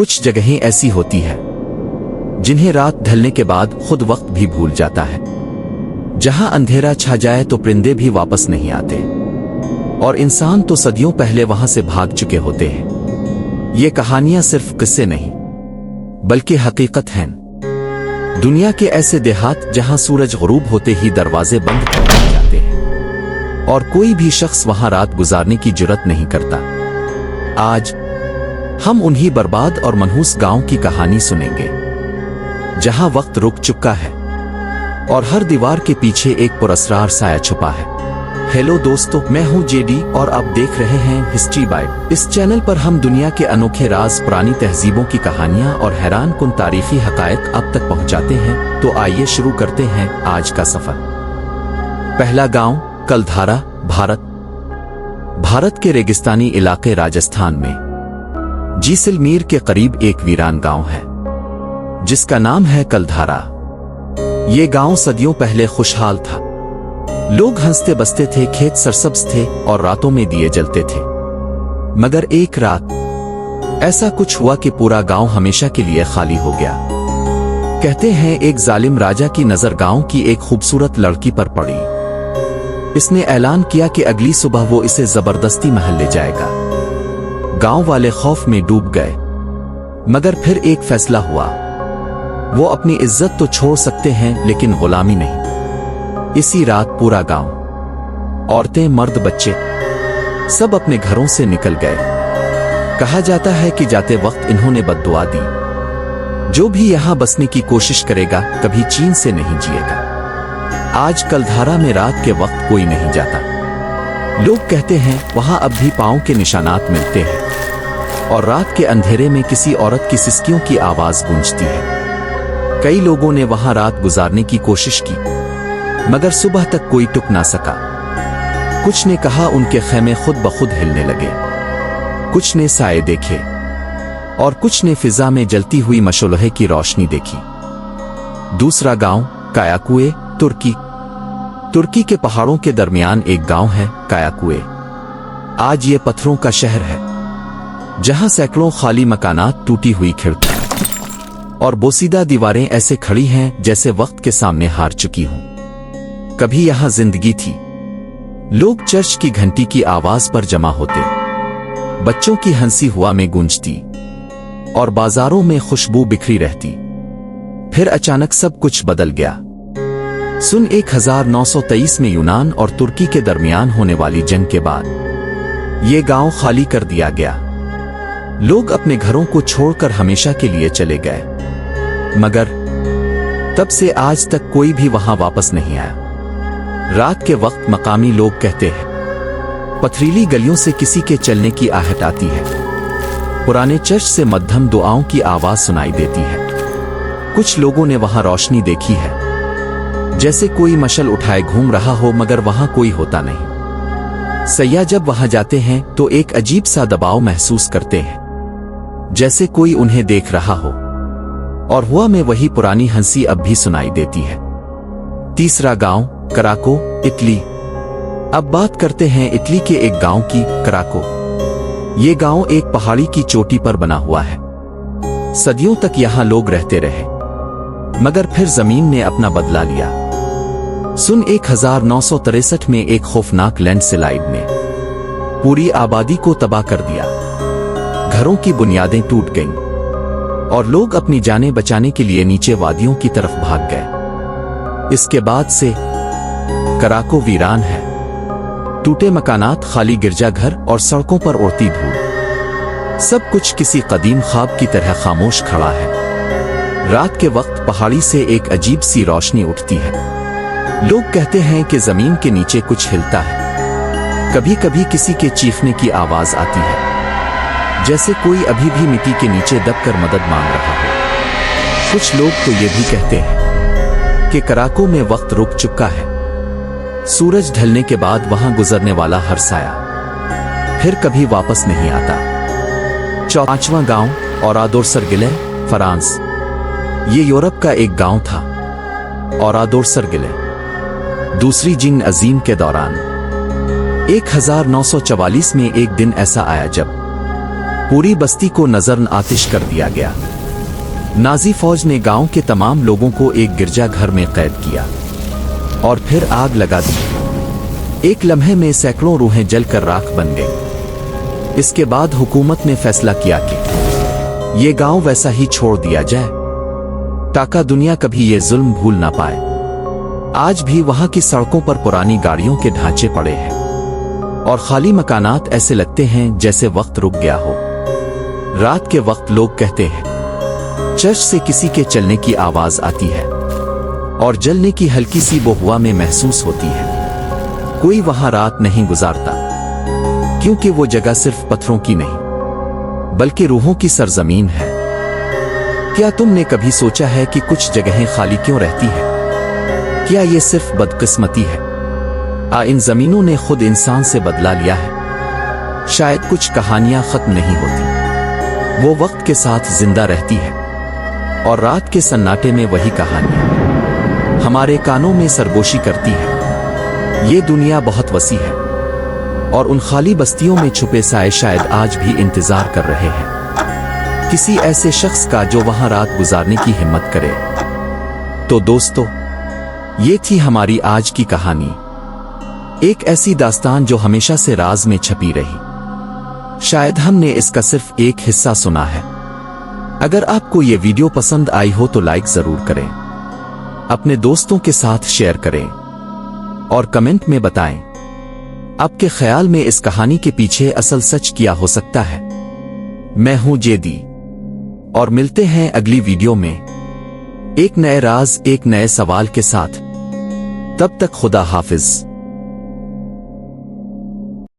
कुछ जगहें ऐसी होती है जिन्हें रात ढलने के बाद खुद वक्त भी भूल जाता है। जहां अंधेरा छा जाए तो परिंदे भी वापस नहीं आते और इंसान तो सदियों पहले वहां से भाग चुके होते हैं। ये कहानियां सिर्फ किस्से नहीं बल्कि हकीकत हैं। दुनिया के ऐसे देहात जहां सूरज गुरूब होते ही दरवाजे बंद कर दिए जाते हैं और कोई भी शख्स वहां रात गुजारने की जुर्रत नहीं करता। आज हम उन्हीं बर्बाद और मनहूस गांव की कहानी सुनेंगे जहां वक्त रुक चुका है और हर दीवार के पीछे एक पुरस्कार साया छुपा है। हेलो दोस्तों, मैं हूं जेडी और आप देख रहे हैं हिस्ट्री बाइट। इस चैनल पर हम दुनिया के अनोखे राज, पुरानी तहजीबों की कहानियां और हैरान कुन तारीखी हकायक आप तक पहुंचाते हैं। तो आइए शुरू करते हैं आज का सफर। पहला गांव कलधारा, भारत के रेगिस्तानी इलाके राजस्थान में जैसलमेर के करीब एक वीरान गांव है जिसका नाम है कलधारा। ये गांव सदियों पहले खुशहाल था। लोग हंसते बसते थे, खेत सरसब्ज थे और रातों में दिए जलते थे। मगर एक रात ऐसा कुछ हुआ कि पूरा गांव हमेशा के लिए खाली हो गया। कहते हैं एक जालिम राजा की नजर गांव की एक खूबसूरत लड़की पर पड़ी। इसने ऐलान किया कि अगली सुबह वो इसे जबरदस्ती महल ले जाएगा। गांव वाले खौफ में डूब गए, मगर फिर एक फैसला हुआ। वो अपनी इज्जत तो छोड़ सकते हैं लेकिन गुलामी नहीं। इसी रात पूरा गांव, औरतें, मर्द, बच्चे सब अपने घरों से निकल गए। कहा जाता है कि जाते वक्त इन्होंने बद्दुआ दी, जो भी यहां बसने की कोशिश करेगा कभी चैन से नहीं जिएगा। आज कलधारा में रात के वक्त कोई नहीं जाता। लोग कहते हैं वहां अब भी पांव के निशानात मिलते हैं और रात के अंधेरे में किसी औरत की सिसकियों की आवाज गूंजती है। कई लोगों ने वहां रात गुजारने की कोशिश की, मगर सुबह तक कोई टुक ना सका। कुछ ने कहा उनके खेमे खुद ब खुद हिलने लगे, कुछ ने साए देखे और कुछ ने फिजा में जलती हुई मशोलहे की रोशनी देखी। दूसरा गांव कायाकुए, तुर्की के पहाड़ों के दरमियान एक गांव है कायाकुए। आज ये पत्थरों का शहर है जहां सैकड़ों खाली मकानात, टूटी हुई खिड़कियां और बोसीदा दीवारें ऐसे खड़ी हैं जैसे वक्त के सामने हार चुकी हों। कभी यहां जिंदगी थी। लोग चर्च की घंटी की आवाज पर जमा होते, बच्चों की हंसी हवा में गूंजती और बाजारों में खुशबू बिखरी रहती। फिर अचानक सब कुछ बदल गया। सन 1923 में यूनान और तुर्की के दरमियान होने वाली जंग के बाद ये गांव खाली कर दिया गया। लोग अपने घरों को छोड़कर हमेशा के लिए चले गए, मगर तब से आज तक कोई भी वहां वापस नहीं आया। रात के वक्त मकामी लोग कहते हैं पथरीली गलियों से किसी के चलने की आहट आती है। पुराने चर्च से मध्यम दुआओं की आवाज सुनाई देती है। कुछ लोगों ने वहां रोशनी देखी है, जैसे कोई मशल उठाए घूम रहा हो, मगर वहां कोई होता नहीं। सैयाह जब वहां जाते हैं तो एक अजीब सा दबाव महसूस करते हैं, जैसे कोई उन्हें देख रहा हो, और हुआ में वही पुरानी हंसी अब भी सुनाई देती है। तीसरा गांव कराको, इटली। अब बात करते हैं इटली के एक गांव की, कराको। ये गांव एक पहाड़ी की चोटी पर बना हुआ है। सदियों तक यहां लोग रहते रहे, मगर फिर जमीन ने अपना बदला लिया। सन 1963 में एक खौफनाक लैंडस्लाइड ने पूरी आबादी को तबाह कर दिया। घरों की बुनियादें टूट गईं और लोग अपनी जानें बचाने के लिए नीचे वादियों की तरफ भाग गए। इसके बाद से कराको वीरान है। टूटे मकानात, खाली गिरजाघर और सड़कों पर उड़ती धूल, सब कुछ किसी कदीम ख्वाब की तरह खामोश खड़ा है। रात के वक्त पहाड़ी से एक अजीब सी रोशनी उठती है। लोग कहते हैं कि जमीन के नीचे कुछ हिलता है। कभी कभी किसी के चीखने की आवाज आती है, जैसे कोई अभी भी मिट्टी के नीचे दबकर मदद मांग रहा हो। कुछ लोग तो ये भी कहते हैं कि कराको में वक्त रुक चुका है। सूरज ढलने के बाद वहां गुजरने वाला हर साया फिर कभी वापस नहीं आता। पांचवां गांव ओरादोर-सर-गिले, फ्रांस। ये यूरोप का एक गांव था। ओरादोर-सर-गिले दूसरी जंग अजीम के दौरान 1944 में एक दिन ऐसा आया जब पूरी बस्ती को नजर आतिश कर दिया गया। नाजी फौज ने गांव के तमाम लोगों को एक गिरजाघर में कैद किया और फिर आग लगा दी। एक लम्हे में सैकड़ों रूहें जलकर राख बन गई। इसके बाद हुकूमत ने फैसला किया कि ये गांव वैसा ही छोड़ दिया जाए ताकि दुनिया कभी ये जुल्म भूल ना पाए। आज भी वहां की सड़कों पर पुरानी गाड़ियों के ढांचे पड़े हैं और खाली मकानात ऐसे लगते हैं जैसे वक्त रुक गया हो। रात के वक्त लोग कहते हैं चर्च से किसी के चलने की आवाज आती है और जलने की हल्की सी बो हवा में महसूस होती है। कोई वहां रात नहीं गुजारता क्योंकि वो जगह सिर्फ पत्थरों की नहीं बल्कि रूहों की सरजमीन है। क्या तुमने कभी सोचा है कि कुछ जगहें खाली क्यों रहती हैं? क्या ये सिर्फ बदकिस्मती है? इन जमीनों ने खुद इंसान से बदला लिया है। शायद कुछ कहानियां खत्म नहीं होती, वो वक्त के साथ जिंदा रहती है और रात के सन्नाटे में वही कहानियां हमारे कानों में सरगोशी करती है। ये दुनिया बहुत वसी है और उन खाली बस्तियों में छुपे साए शायद आज भी इंतजार कर रहे हैं किसी ऐसे शख्स का जो वहां रात गुजारने की हिम्मत करे। तो दोस्तों, ये थी हमारी आज की कहानी, एक ऐसी दास्तान जो हमेशा से राज में छपी रही। शायद हमने इसका सिर्फ एक हिस्सा सुना है। अगर आपको ये वीडियो पसंद आई हो तो लाइक जरूर करें, अपने दोस्तों के साथ शेयर करें और कमेंट में बताएं आपके ख्याल में इस कहानी के पीछे असल सच क्या हो सकता है। मैं हूं जेदी और मिलते हैं अगली वीडियो में एक नए राज, एक नए सवाल के साथ। तब तक खुदा हाफिज।